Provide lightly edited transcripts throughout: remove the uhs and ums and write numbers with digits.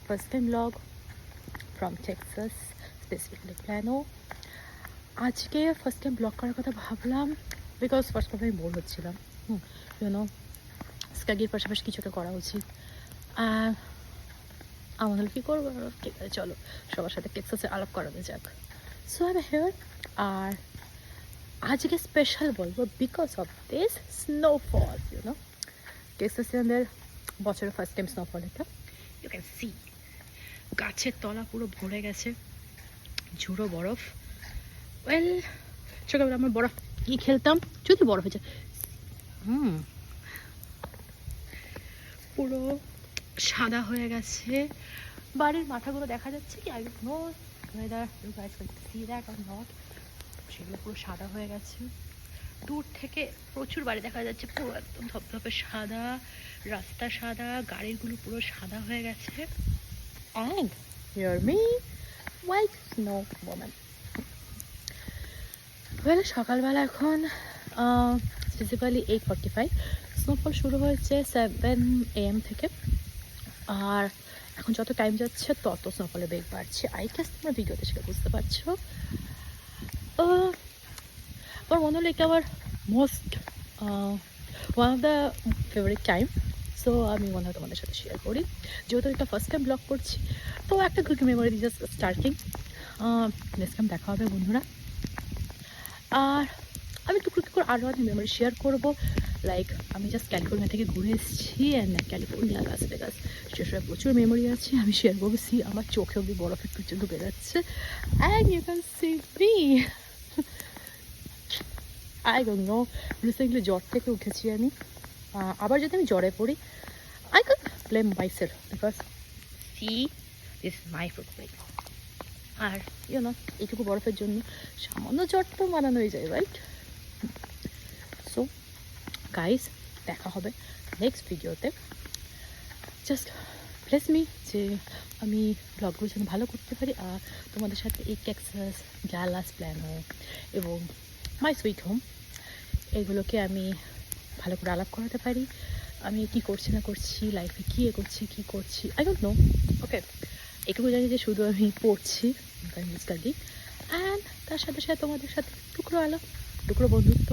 first time vlog from Texas, specifically Plano. আজকে first time blog করার কথা ভাবলাম বিকজ ফার্স্ট টাইম আমি বোর হচ্ছিলাম ইউনো স্টাডির পাশাপাশি কিছু একটা করা উচিত। আমাদের কী করবো, ঠিক আছে চলো সবার সাথে টেক্সাসে আলাপ করানো যাক। So I am here. আর আজকে স্পেশাল বলবো because of this snowfall. You know টেক্সাসিয়ানদের বছরের ফার্স্ট টাইম স্নোফল এটা। ইউ ক্যান সি গাছের তলা পুরো ভরে গেছে ঝুড়ো বরফ। ওয়েল সকালবেলা আমরা বরফ কি খেলতাম, যদি বরফ হয়েছে পুরো সাদা হয়ে গেছে। বাড়ির মাথাগুলো দেখা যাচ্ছে কি I don't no whether you guys can see that or not, সেগুলো পুরো সাদা হয়ে গেছে। দূর থেকে প্রচুর বাড়ি দেখা যাচ্ছে পুরো একদম ধপধপে সাদা, রাস্তা সাদা, গাড়িগুলো পুরো সাদা হয়ে গেছে। and you're me white snow woman. Well সকালবেলা এখন ফিজিক্যালি 8:45, স্নোফল শুরু হয়েছে 7 AM থেকে। আর এখন যত টাইম যাচ্ছে তত স্নোফলের বেগ বাড়ছে। আই গেস তোমরা ভিডিওতে সেটা বুঝতে পারছো। আমার মনে হলো এটা আমার most one of the favourite time. So আমি মনে হয় তোমাদের সাথে শেয়ার করি, যেহেতু এটা ফার্স্ট টাইম ব্লগ করছি তো একটা good memory just starting. Next time দেখা হবে বন্ধুরা। আর আমি টুকটুকি করে আরও অনেক মেমোরি শেয়ার করবো। লাইক আমি জাস্ট ক্যালিফোর্নিয়া থেকে ঘুরে এসেছি অ্যান্ড ক্যালিফোর্নিয়া লাস ভেগাস সেসব প্রচুর মেমোরি আছে আমি শেয়ার করবো। সি আমার চোখে অব্দি বরফের পর্যন্ত বেরোচ্ছে। And you can see me I don't know, recently জ্বর থেকে উঠেছি আমি। আবার যদি আমি জ্বরে পড়ি I can blame myself because she is my food break. আর ইউনো এইটুকু বরফের জন্য সামান্য জ্বর তো মানানোই যায়, রাইট? সো গাইস দেখা হবে নেক্সট ভিডিওতে। জাস্ট প্লেস মি যে আমি ব্লগগুলো যেন ভালো করতে পারি আর তোমাদের সাথে এই টেক্সাস, ডালাস, প্ল্যানো এবং মাই সুইট হোম এগুলোকে আমি ভালো করে আলাপ করাতে পারি। আমি কি করছি না করছি, লাইফে কী করছি আই ডোন্ট নো। ওকে, এটুকু জানি যে শুধু আমি পড়ছি স্টাডি, অ্যান্ড তার সাথে সাথে তোমাদের সাথে টুকরো আলাপ, টুকরো বন্ধুত্ব।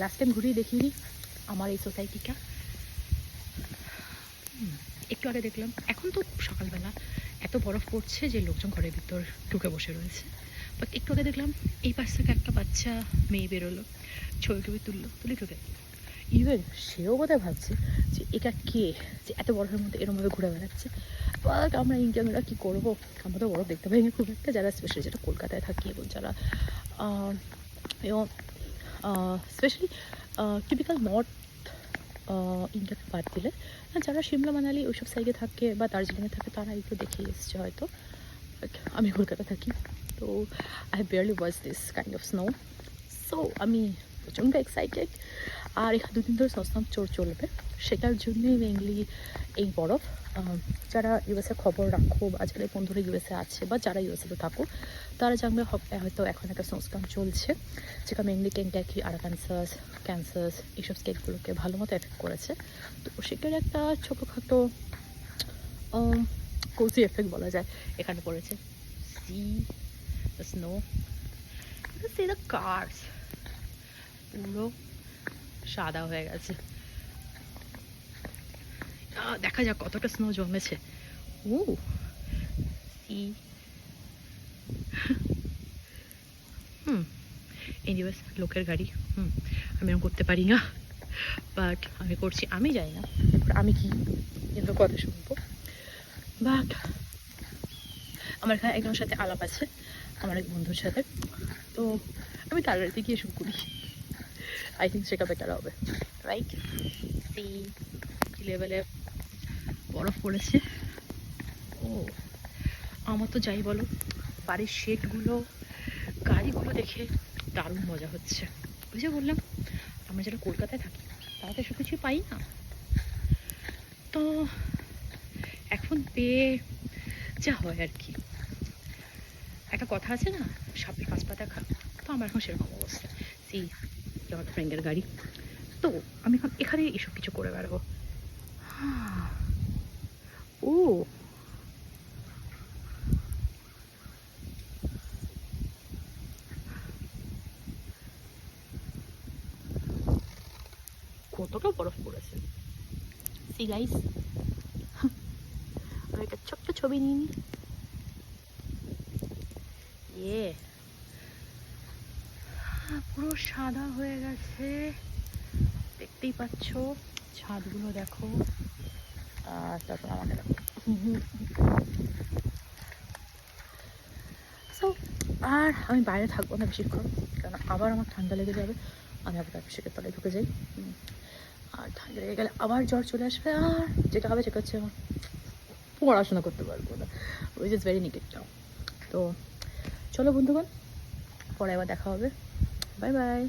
লাস্ট টাইম ঘুরিয়ে দেখিনি আমার এই সোসাইটিটা। একটু আগে দেখলাম, এখন তো সকালবেলা এত বরফ পড়ছে যে লোকজন ঘরের ভিতর ঢুকে বসে রয়েছে, বাট একটু আগে দেখলাম এই পাশ থেকে একটা বাচ্চা মেয়ে বেরোলো, ছবি তুলে ঢুকে। ইভেন সেও বোধহয় ভাবছে যে এটা কে যে এত বরফের মধ্যে এরমভাবে ঘুরে বেড়াচ্ছে। বাট আমরা ইন্ডিয়ানরা কী করবো, আমরা তো বরফ দেখতে পাই না খুব একটা, যারা স্পেশালি যেটা কলকাতায় থাকি এবং যারা স্পেশালি টিপিক্যাল নর্থ ইন্ডিয়াকে বাদ দিলে যারা সিমলা মানালি ওইসব সাইডে থাকে বা দার্জিলিংয়ে থাকে তারা একটু দেখে এসছে হয়তো। আমি কলকাতা থাকি তো I barely watch this kind of snow. So আমি প্রচণ্ড এক্সাইটেড। আর এখানে 2 দিন ধরে স্নো চলবে, সেটার জন্যই মেইনলি এই বরফ। যারা ইউএসএ খবর রাখো বা যারা বন্ধুরা ইউএসএ আছে বা যারা ইউএসএতে থাকো তারা জানবে হয়তো এখন একটা স্নোস্টর্ম চলছে, যেটা মেইনলি কেন্টাকি, আরকানসাস, ক্যান্সাস এইসব স্টেটগুলোকে ভালো মতো এফেক্ট করেছে। তো সেটার একটা ছোটোখাটো কোজি এফেক্ট বলা যায় এখানে পড়েছে। See the snow, see the cars পুরো সাদা হয়ে গেছে। দেখা যাক কতটা স্নো জমেছে। ও সি এনিওয়েজ লোকের গাড়ি, আমি এরকম করতে পারি না, বাট আমি করছি। আমি যাই না আমি কি কিন্তু কথা শুনবো, বাট আমার এখানে একজনের সাথে আলাপ আছে, আমার এক বন্ধুর সাথে, তো আমি তার বাড়িতে গিয়ে শুরু করি। আই থিঙ্ক সেটা বেটার হবে, রাইট? সি লেভেলে বরফ পড়েছে। ও আমার তো যাই বলো বাড়ির শেডগুলো, গাড়িগুলো দেখে দারুণ মজা হচ্ছে। ওই যে বললাম আমরা যারা কলকাতায় থাকি তারা তো এসব কিছুই পাই না, তো এখন পেয়ে যা হয় আর কি। একটা কথা আছে না, সাপের 5 পা দেখা, তো আমার এখন সেরকম অবস্থা। সি আমার ফ্রেন্ডের গাড়ি, তো আমি এখন এখানে এসব কিছু করে বেড়াবো। ও কতটা বরফ পড়েছে। সি গাইস, আমি একটা ছোট্ট ছবি নিয়ে নিই। ইয়ে পুরো সাদা হয়ে গেছে, দেখতেই পাচ্ছ। ছাদগুলো দেখো, আর তারপর আমাকে দেখো। So, আর আমি বাইরে থাকবো না বেশিক্ষণ, কারণ আবার আমার ঠান্ডা লেগে যাবে। আমি আবার অ্যাপ্লিকের তলায় ঢুকে যাই, আর ঠান্ডা লেগে গেলে আবার জ্বর চলে আসবে। আর যেটা হবে সেটা হচ্ছে আমার পড়াশোনা করতে পারবো না, উইচ ইজ ভেরি নেগেটিভ। তো চলো বন্ধুগণ, পরে আবার দেখা হবে। Bye bye.